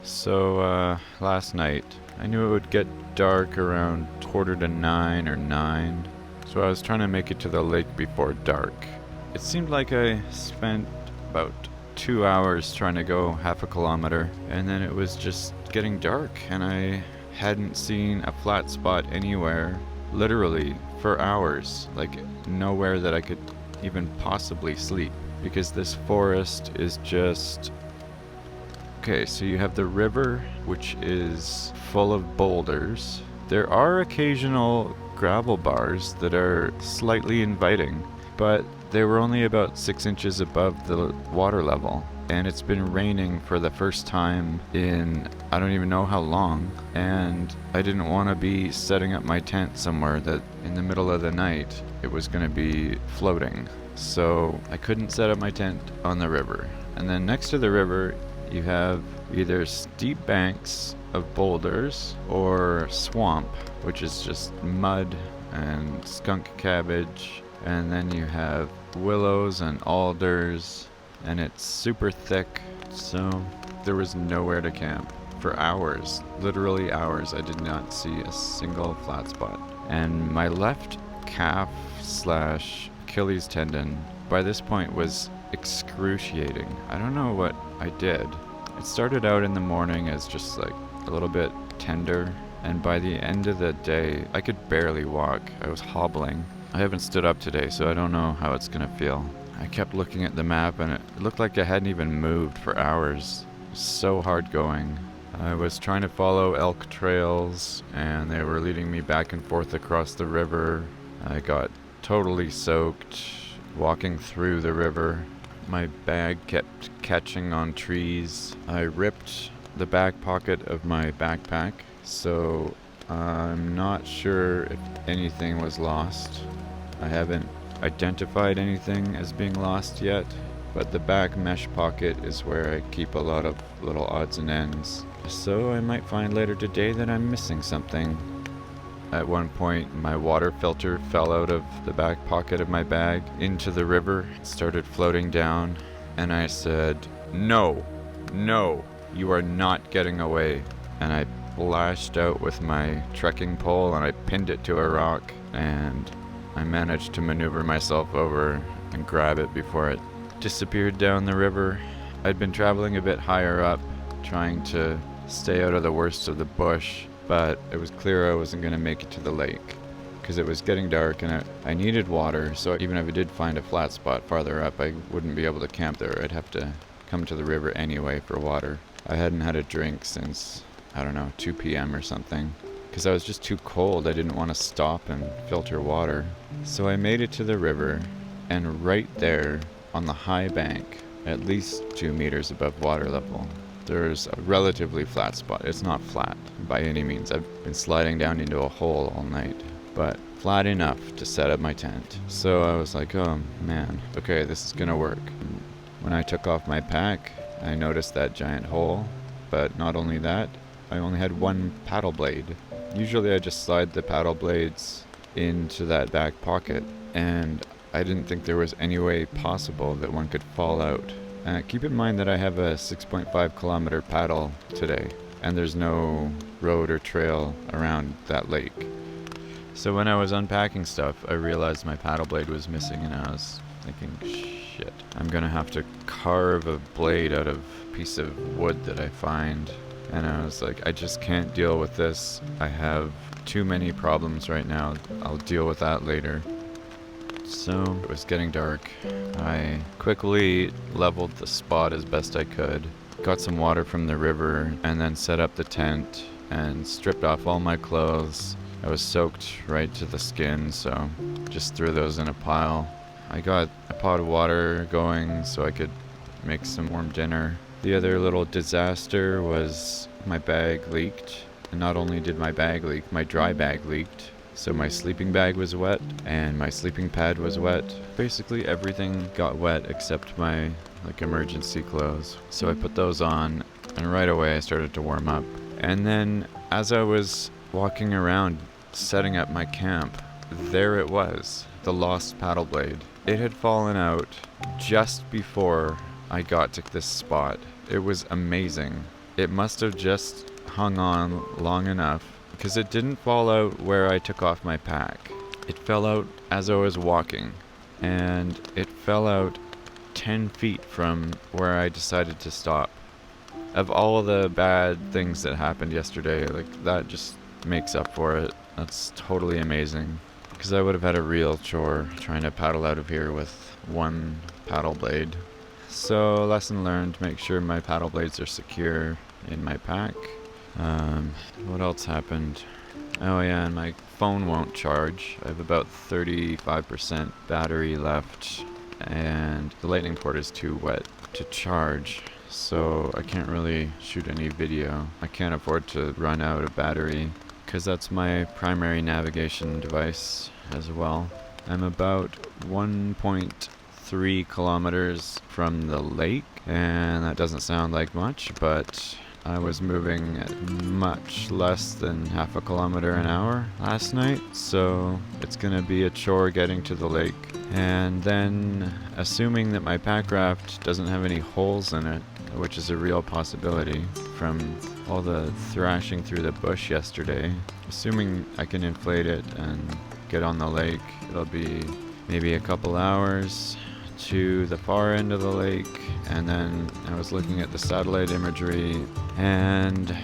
So, last night, I knew it would get dark around 8:45 or 9, so I was trying to make it to the lake before dark. It seemed like I spent about 2 hours trying to go half a kilometer, and then it was just getting dark, and I hadn't seen a flat spot anywhere, literally, for hours. Like, nowhere that I could even possibly sleep, because this forest is just... Okay, so you have the river, which is full of boulders. There are occasional gravel bars that are slightly inviting, but they were only about 6 inches above the water level. And it's been raining for the first time in I don't even know how long. And I didn't want to be setting up my tent somewhere that in the middle of the night it was going to be floating. So I couldn't set up my tent on the river. And then next to the river, you have either steep banks of boulders or swamp, which is just mud and skunk cabbage. And then you have willows and alders, and it's super thick. So there was nowhere to camp for hours, literally hours. I did not see a single flat spot. And my left calf / Achilles tendon by this point was excruciating. I don't know what I did. It started out in the morning as just like a little bit tender, and by the end of the day I could barely walk. I was hobbling. I haven't stood up today, so I don't know how it's gonna feel. I kept looking at the map and it looked like I hadn't even moved for hours. It was so hard going. I was trying to follow elk trails and they were leading me back and forth across the river. I got totally soaked walking through the river. My bag kept catching on trees. I ripped the back pocket of my backpack, so I'm not sure if anything was lost. I haven't identified anything as being lost yet, but the back mesh pocket is where I keep a lot of little odds and ends. So I might find later today that I'm missing something. At one point, my water filter fell out of the back pocket of my bag into the river. It started floating down, and I said, "No, no, you are not getting away." And I lashed out with my trekking pole and I pinned it to a rock, and I managed to maneuver myself over and grab it before it disappeared down the river. I'd been traveling a bit higher up, trying to stay out of the worst of the bush, but it was clear I wasn't going to make it to the lake because it was getting dark and I needed water. So even if I did find a flat spot farther up, I wouldn't be able to camp there. I'd have to come to the river anyway for water. I hadn't had a drink since, I don't know, 2 p.m. or something, because I was just too cold. I didn't want to stop and filter water. So I made it to the river, and right there on the high bank, at least 2 meters above water level, there's a relatively flat spot. It's not flat by any means. I've been sliding down into a hole all night, but flat enough to set up my tent. So I was like, oh man, okay, this is gonna work. When I took off my pack, I noticed that giant hole, but not only that, I only had one paddle blade. Usually I just slide the paddle blades into that back pocket, and I didn't think there was any way possible that one could fall out. Keep in mind that I have a 6.5 kilometer paddle today, and there's no road or trail around that lake. So when I was unpacking stuff, I realized my paddle blade was missing, and I was thinking, shit, I'm gonna have to carve a blade out of a piece of wood that I find. And I was like, I just can't deal with this. I have too many problems right now. I'll deal with that later. So it was getting dark. I quickly leveled the spot as best I could, got some water from the river, and then set up the tent and stripped off all my clothes. I was soaked right to the skin, so just threw those in a pile. I got a pot of water going so I could make some warm dinner. The other little disaster was my bag leaked. And not only did my bag leak, my dry bag leaked. So my sleeping bag was wet and my sleeping pad was wet. Basically everything got wet except my emergency clothes. So I put those on, and right away I started to warm up. And then as I was walking around setting up my camp, there it was, the lost paddle blade. It had fallen out just before I got to this spot. It was amazing. it must have just hung on long enough because it didn't fall out where I took off my pack. It fell out as I was walking, and it fell out 10 feet from where I decided to stop. Of all the bad things that happened yesterday, like, that just makes up for it. That's totally amazing. Because I would have had a real chore trying to paddle out of here with one paddle blade. So, lesson learned, make sure my paddle blades are secure in my pack. What else happened? Oh yeah, and my phone won't charge. I have about 35% battery left, and the lightning port is too wet to charge, so I can't really shoot any video. I can't afford to run out of battery, because that's my primary navigation device as well. I'm about 1.3 kilometers from the lake, and that doesn't sound like much, but I was moving at much less than half a kilometer an hour last night, so it's gonna be a chore getting to the lake. And then, assuming that my Packraft doesn't have any holes in it, which is a real possibility from all the thrashing through the bush yesterday, assuming I can inflate it and get on the lake, it'll be maybe a couple hours to the far end of the lake. And then I was looking at the satellite imagery, and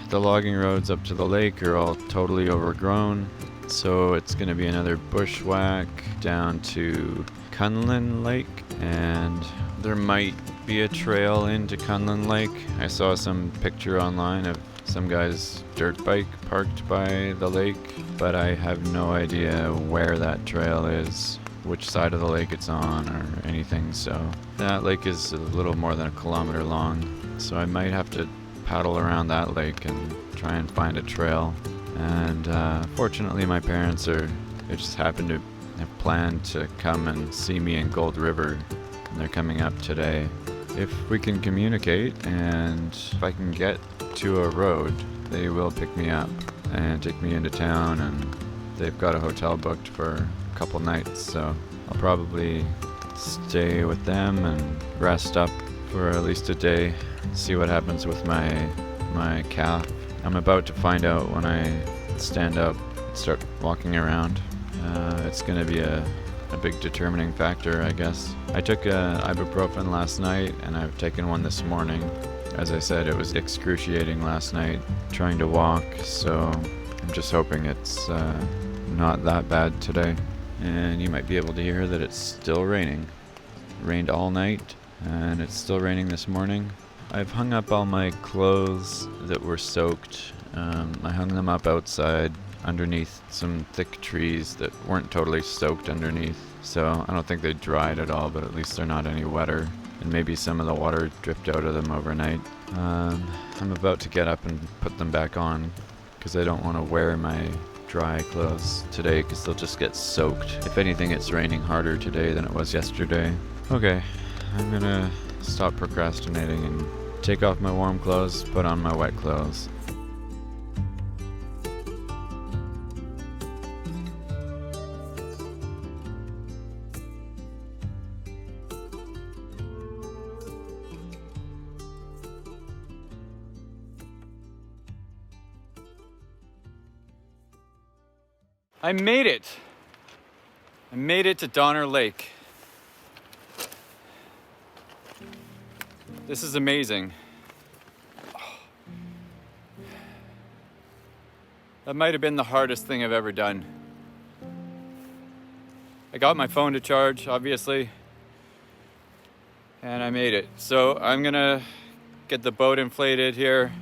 the logging roads up to the lake are all totally overgrown, so it's going to be another bushwhack down to Kunlin Lake, and there might be a trail into Kunlin Lake. I saw some picture online of some guy's dirt bike parked by the lake, but I have no idea where that trail is, which side of the lake it's on, or anything. So that lake is a little more than a kilometer long, so I might have to paddle around that lake and try and find a trail. And fortunately my parents they just happened to have planned to come and see me in Gold River, and they're coming up today. If we can communicate and if I can get to a road, they will pick me up and take me into town, and they've got a hotel booked for a couple nights, so I'll probably stay with them and rest up for at least a day, see what happens with my calf. I'm about to find out when I stand up and start walking around. It's going to be a big determining factor, I guess. I took ibuprofen last night, and I've taken one this morning. As I said, it was excruciating last night trying to walk, so I'm just hoping it's not that bad today. And you might be able to hear that it's still raining. It rained all night, and it's still raining this morning. I've hung up all my clothes that were soaked. I hung them up outside underneath some thick trees that weren't totally soaked underneath, so I don't think they dried at all, but at least they're not any wetter, and maybe some of the water dripped out of them overnight. I'm about to get up and put them back on, because I don't want to wear my dry clothes today, because they'll just get soaked. If anything, it's raining harder today than it was yesterday. Okay, I'm gonna stop procrastinating and take off my warm clothes, put on my wet clothes. I made it! I made it to Donner Lake. This is amazing. That might have been the hardest thing I've ever done. I got my phone to charge, obviously, and I made it. So I'm gonna get the boat inflated here.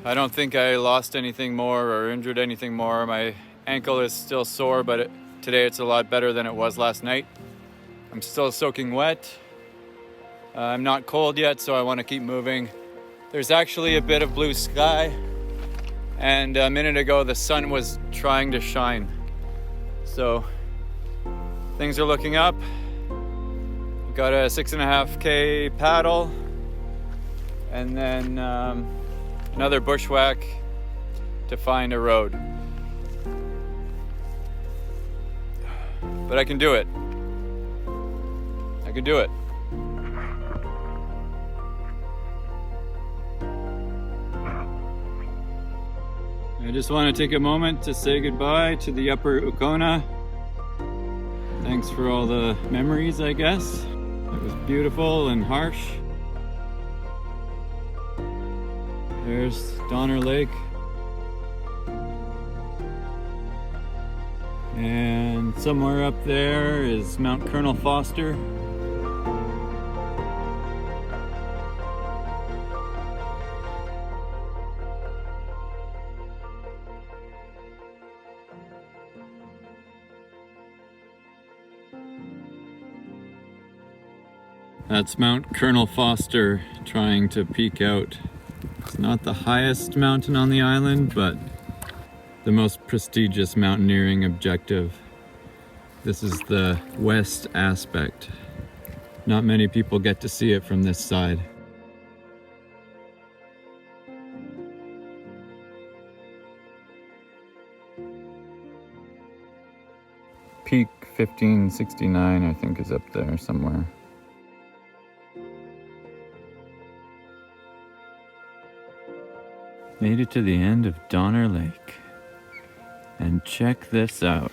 I don't think I lost anything more or injured anything more. My ankle is still sore, but today it's a lot better than it was last night. I'm still soaking wet. I'm not cold yet, so I want to keep moving. There's actually a bit of blue sky, and a minute ago the sun was trying to shine. So things are looking up. Got a 6.5K paddle, and then another bushwhack to find a road. But I can do it. I can do it. I just want to take a moment to say goodbye to the upper Ucona. Thanks for all the memories, I guess. It was beautiful and harsh. There's Donner Lake. And somewhere up there is Mount Colonel Foster. That's Mount Colonel Foster trying to peek out. It's not the highest mountain on the island, but the most prestigious mountaineering objective. This is the west aspect. Not many people get to see it from this side. Peak 1569, I think, is up there somewhere. Made it to the end of Donner Lake. And check this out.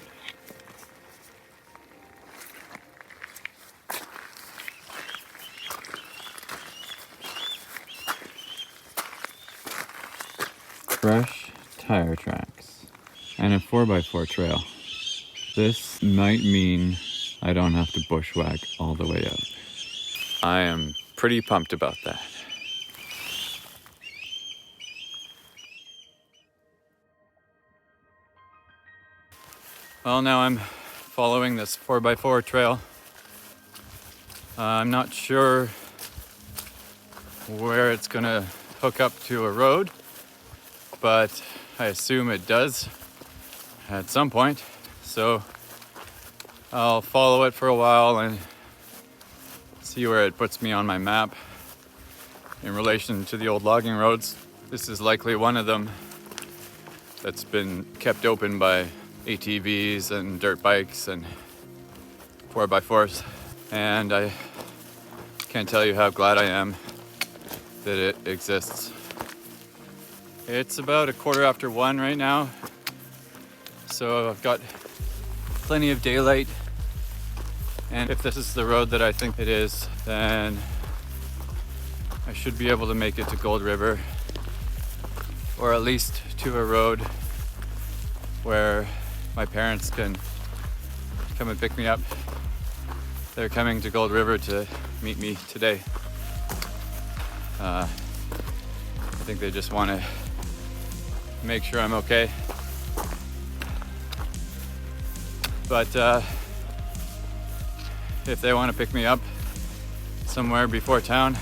Fresh tire tracks and a 4x4 trail. This might mean I don't have to bushwhack all the way out. I am pretty pumped about that. Well, now I'm following this 4x4 trail. I'm not sure where it's gonna hook up to a road, but I assume it does at some point. So I'll follow it for a while and see where it puts me on my map. In relation to the old logging roads, this is likely one of them that's been kept open by ATVs and dirt bikes and 4x4s, and I can't tell you how glad I am that it exists. It's about 1:15 right now, so I've got plenty of daylight, and if this is the road that I think it is, then I should be able to make it to Gold River, or at least to a road where my parents can come and pick me up. They're coming to Gold River to meet me today. I think they just want to make sure I'm okay. But if they want to pick me up somewhere before town,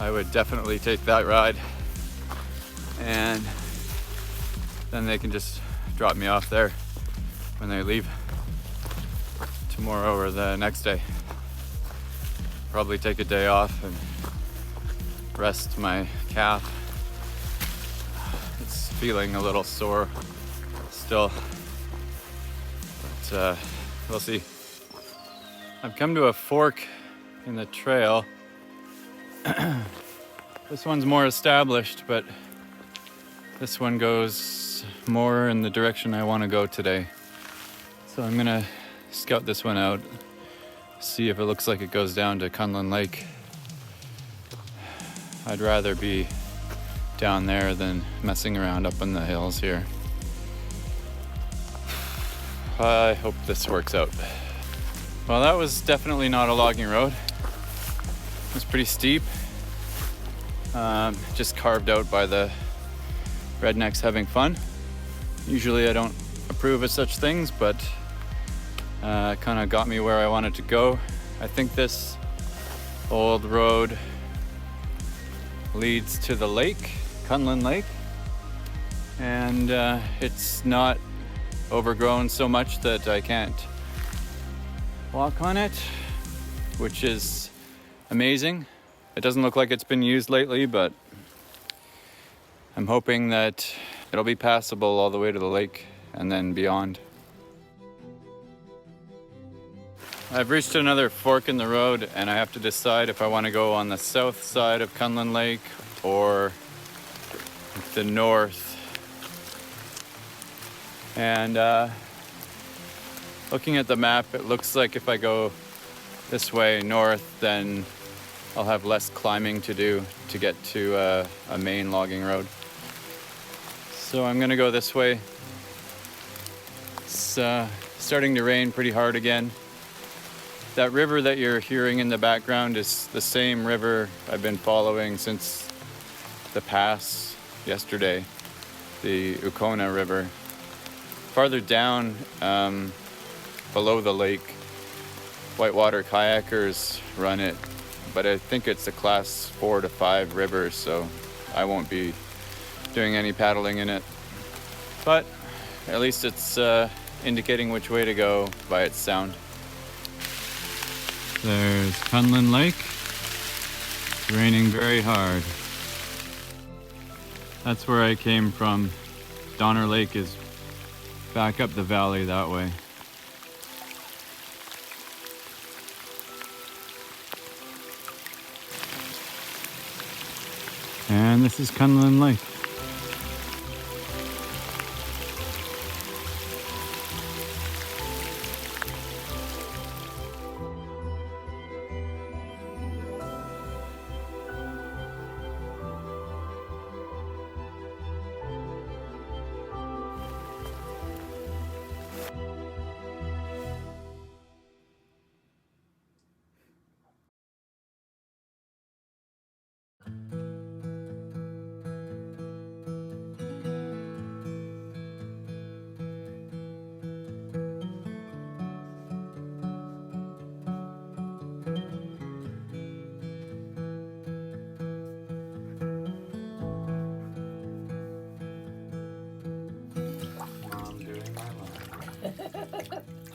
I would definitely take that ride. And then they can just drop me off there when they leave tomorrow or the next day. Probably take a day off and rest my calf. It's feeling a little sore still, but we'll see. I've come to a fork in the trail. This one's more established, but this one goes more in the direction I want to go today. So I'm gonna scout this one out, see if it looks like it goes down to Kunlin Lake. I'd rather be down there than messing around up in the hills here. I hope this works out. Well, that was definitely not a logging road. It was pretty steep. Just carved out by the rednecks having fun. Usually I don't approve of such things, but kind of got me where I wanted to go. I think this old road leads to the lake, Kunlin Lake, and it's not overgrown so much that I can't walk on it, which is amazing. It doesn't look like it's been used lately, but I'm hoping that it'll be passable all the way to the lake and then beyond. I've reached another fork in the road, and I have to decide if I want to go on the south side of Kunlin Lake or the north And looking at the map, it looks like if I go this way north, then I'll have less climbing to do to get to a main logging road. So I'm gonna go this way. It's starting to rain pretty hard again. That river that you're hearing in the background is the same river I've been following since the pass yesterday, the Ucona River. Farther down, below the lake, whitewater kayakers run it, but I think it's a class 4 to 5 river, so I won't be doing any paddling in it. But at least it's indicating which way to go by its sound. There's Kunlin Lake. It's raining very hard. That's where I came from. Donner Lake is back up the valley that way. And this is Kunlin Lake.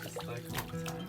Just like all the time.